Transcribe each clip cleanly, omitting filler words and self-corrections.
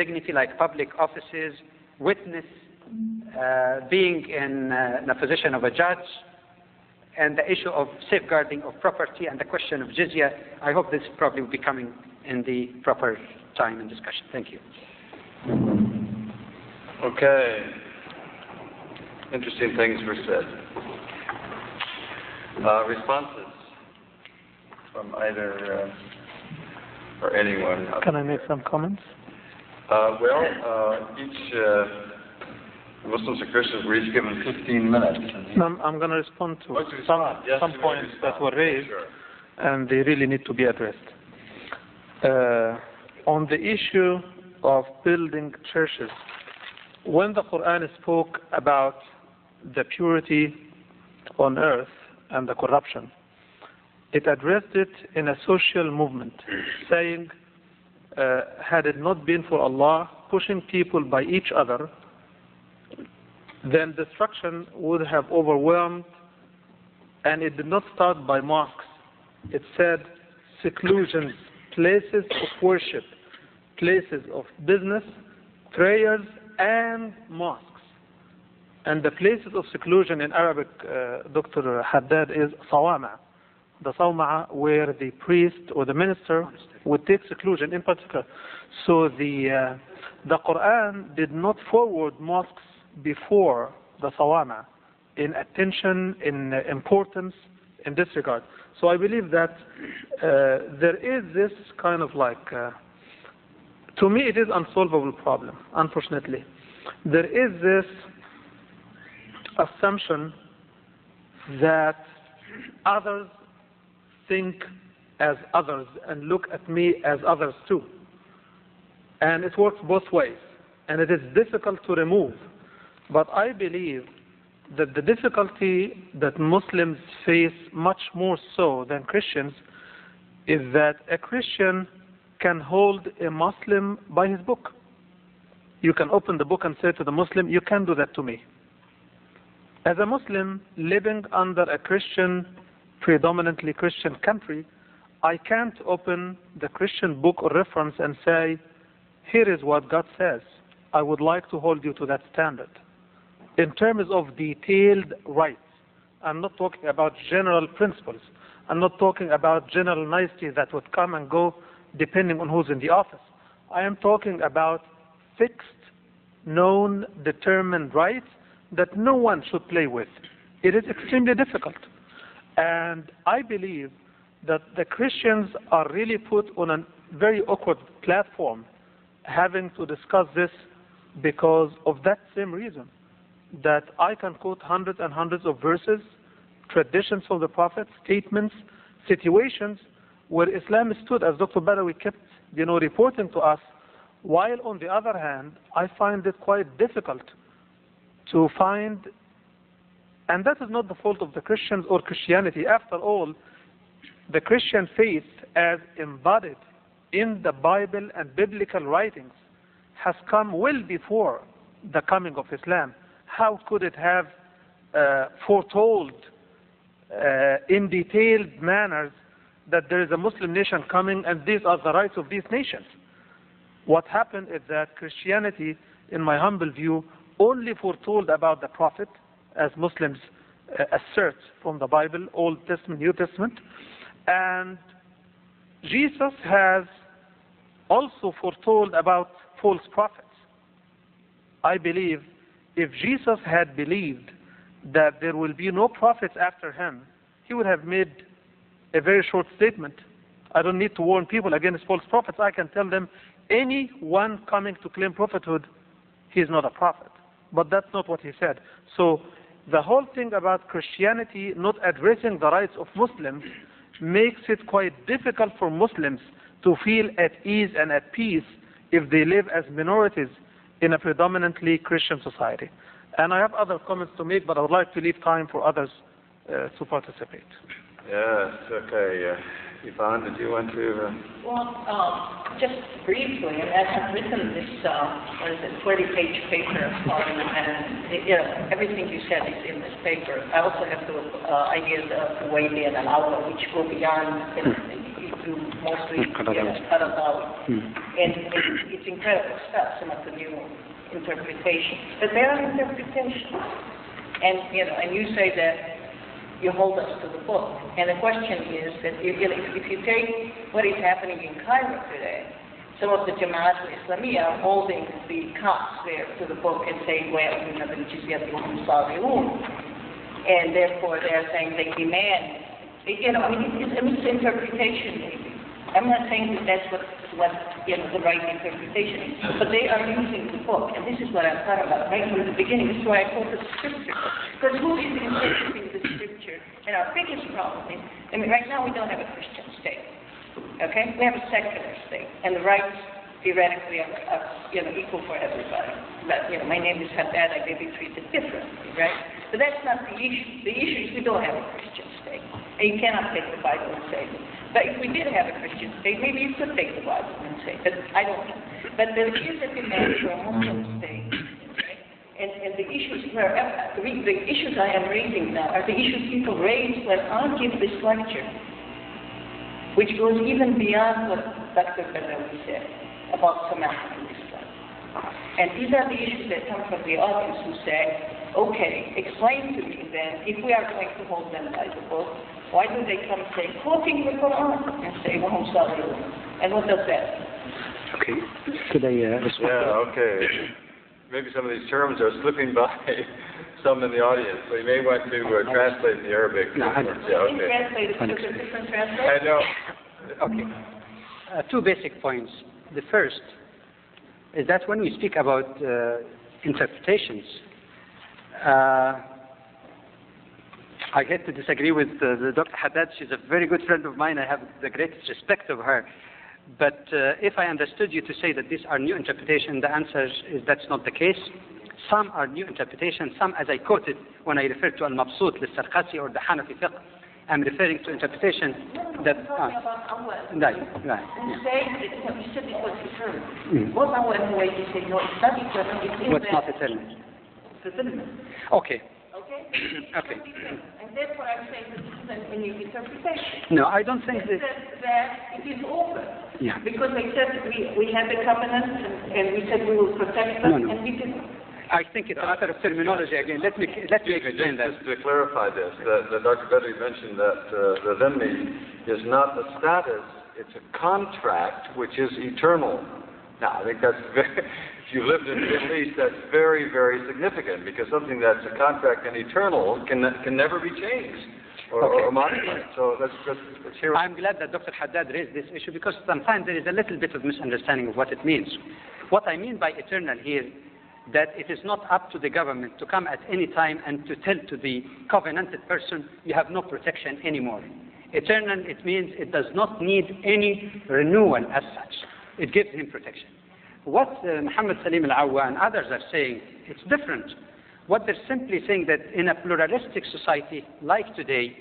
dignity like public offices, witness, being in a position of a judge, and the issue of safeguarding of property and the question of jizya. I hope this probably will be coming in the proper time and discussion. Thank you. Okay. Interesting things were said. Responses from either or anyone. Can I make some comments? Each Muslims and Christians were each given 15 minutes. No, I'm going to respond to some points that were raised, sure. And they really need to be addressed. On the issue of building churches, when the Quran spoke about the purity on earth and the corruption, it addressed it in a social movement, saying, had it not been for Allah pushing people by each other, then destruction would have overwhelmed. And it did not start by mosques. It said seclusions, places of worship, places of business, prayers, and mosques. And the places of seclusion in Arabic, Dr. Haddad, is sawama. The sawma where the priest or the minister would take seclusion in particular. So the Quran did not forward mosques before the sawama in attention, in importance, in this regard. So I believe that there is this kind of like, to me it is unsolvable problem, unfortunately. There is this assumption that others think as others and look at me as others too. And it works both ways. And it is difficult to remove. But I believe that the difficulty that Muslims face much more so than Christians is that a Christian can hold a Muslim by his book. You can open the book and say to the Muslim, you can do that to me. As a Muslim living under a Christian, predominantly Christian country, I can't open the Christian book or reference and say, here is what God says. I would like to hold you to that standard. In terms of detailed rights, I'm not talking about general principles. I'm not talking about general niceties that would come and go depending on who's in the office. I am talking about fixed, known, determined rights that no one should play with. It is extremely difficult. And I believe that the Christians are really put on a very awkward platform having to discuss this because of that same reason. That I can quote hundreds and hundreds of verses, traditions of the Prophet, statements, situations where Islam stood, as Dr. Badawi kept, reporting to us, while on the other hand, I find it quite difficult to find, and that is not the fault of the Christians or Christianity. After all, the Christian faith as embodied in the Bible and biblical writings has come well before the coming of Islam. How could it have foretold in detailed manners that there is a Muslim nation coming and these are the rights of these nations? What happened is that Christianity, in my humble view, only foretold about the Prophet, as Muslims assert from the Bible, Old Testament, New Testament, and Jesus has also foretold about false prophets. I believe if Jesus had believed that there will be no prophets after him, he would have made a very short statement. I don't need to warn people against false prophets. I can tell them, anyone coming to claim prophethood, he is not a prophet. But that's not what he said. So the whole thing about Christianity not addressing the rights of Muslims makes it quite difficult for Muslims to feel at ease and at peace if they live as minorities in a predominantly Christian society. And I have other comments to make, but I would like to leave time for others to participate. Yes, okay. Yvonne, did you want to? Well, just briefly, as I've written this, 40-page paper, and everything you said is in this paper. I also have ideas to weigh in and out, which go beyond do mostly Badawi. And it's incredible stuff, some of the new interpretations. But they are interpretations. And, and you say that you hold us to the book. And the question is that if you take what is happening in Cairo today, some of the Jamaat al-Islamiyya are holding the Copts there to the book and saying, well, and therefore they're saying they demand, it's a misinterpretation maybe. I'm not saying that that's what the right interpretation is, but they are using the book, and this is what I'm talking about right from the beginning. This is why I quote the scripture, because who is interpreting the scripture? And our biggest problem is, right now we don't have a Christian state, okay? We have a secular state, and the rights theoretically are equal for everybody. But my name is Haddad, I may be treated differently, right? But that's not the issue. The issue is we don't have a Christian state, and you cannot take the Bible and say it. But if we did have a Christian state, maybe you could take the Bible and say, but I don't know. But there is a demand for a Muslim state, right? And the issues the issues I am raising now are the issues people raise when I give this lecture, which goes even beyond what Dr. Badawi said about Samah in Islam. And these are the issues that come from the audience who say, okay, explain to me then, if we are going to hold them by the book, why do they come say, quoting the Quran, and say, Wahum Salihun? And what does that mean? Okay. Could I respond? Yeah, okay. Maybe some of these terms are slipping by some in the audience, so you may want to translate in the Arabic. No, I yeah, okay. Translate it to a different translation? I know. Okay. Two basic points. The first is that when we speak about interpretations, I get to disagree with Dr. Haddad. She's a very good friend of mine. I have the greatest respect of her. But if I understood you to say that these are new interpretations, the answer is that's not the case. Some are new interpretations. Some, as I quoted when I referred to Al-Mabsut, Al-Sarqasi, or the Hanafi fiqh, I'm referring to interpretation that... talking about awal. Right. You say, you said it was eternal. What awal in the way you say, no, it's not eternal, it's in What's there. not eternal? Fulfillment. Okay. Okay? Okay. And therefore I'm saying that this is a new interpretation. No, I don't think It that... says that it is over. Yeah. Because they said we had the covenant and we said we will protect them, No. and we didn't. I think it's a matter of terminology again. Let me explain that. Just to clarify this, that Dr. Badawi mentioned that the dhimmi is not a status, it's a contract which is eternal. Now, I think that's very, if you lived in the Middle East, that's very, very significant, because something that's a contract and eternal can never be changed or modified. So let's hear. I'm glad that Dr. Haddad raised this issue, because sometimes there is a little bit of misunderstanding of what it means. What I mean by eternal here, that it is not up to the government to come at any time and to tell to the covenanted person, you have no protection anymore. Eternal, it means it does not need any renewal as such. It gives him protection. What Muhammad Salim al-Awwa and others are saying, it's different. What they're simply saying that in a pluralistic society like today,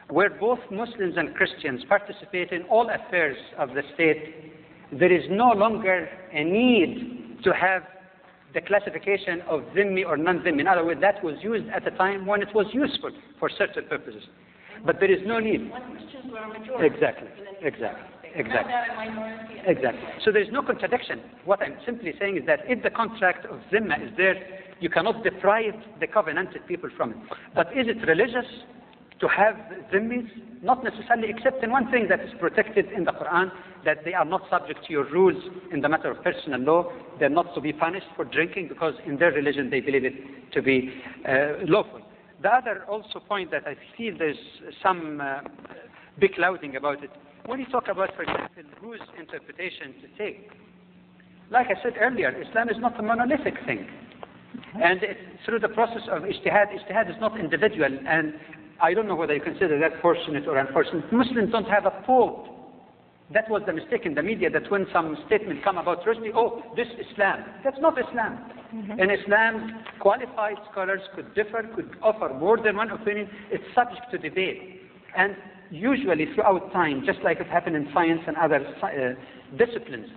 where both Muslims and Christians participate in all affairs of the state, there is no longer a need to have the classification of dhimmi or non-dhimmi. In other words, that was used at a time when it was useful for certain purposes. But there is no need. When Christians were a majority. Exactly. Not that a minority. Exactly. So there is no contradiction. What I'm simply saying is that if the contract of dhimma is there, you cannot deprive the covenanted people from it. But is it religious to have dhimmis? Not necessarily, except in one thing that is protected in the Quran, that they are not subject to your rules in the matter of personal law. They're not to be punished for drinking, because in their religion they believe it to be lawful. The other also point that I feel there's some big clouding about it, when you talk about, for example, whose interpretation to take. Like I said earlier, Islam is not a monolithic thing. And through the process of ijtihad is not individual, and I don't know whether you consider that fortunate or unfortunate. Muslims don't have a pope. That was the mistake in the media, that when some statement come about Rushdie, oh, this Islam. That's not Islam. In Islam, qualified scholars could differ, could offer more than one opinion. It's subject to debate. And usually throughout time, just like it happened in science and other disciplines,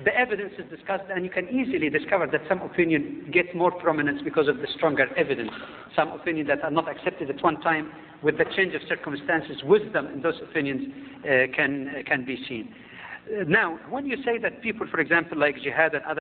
the evidence is discussed, and you can easily discover that some opinion gets more prominence because of the stronger evidence. Some opinions that are not accepted at one time, with the change of circumstances, wisdom in those opinions can be seen. Now, when you say that people, for example, like jihad and other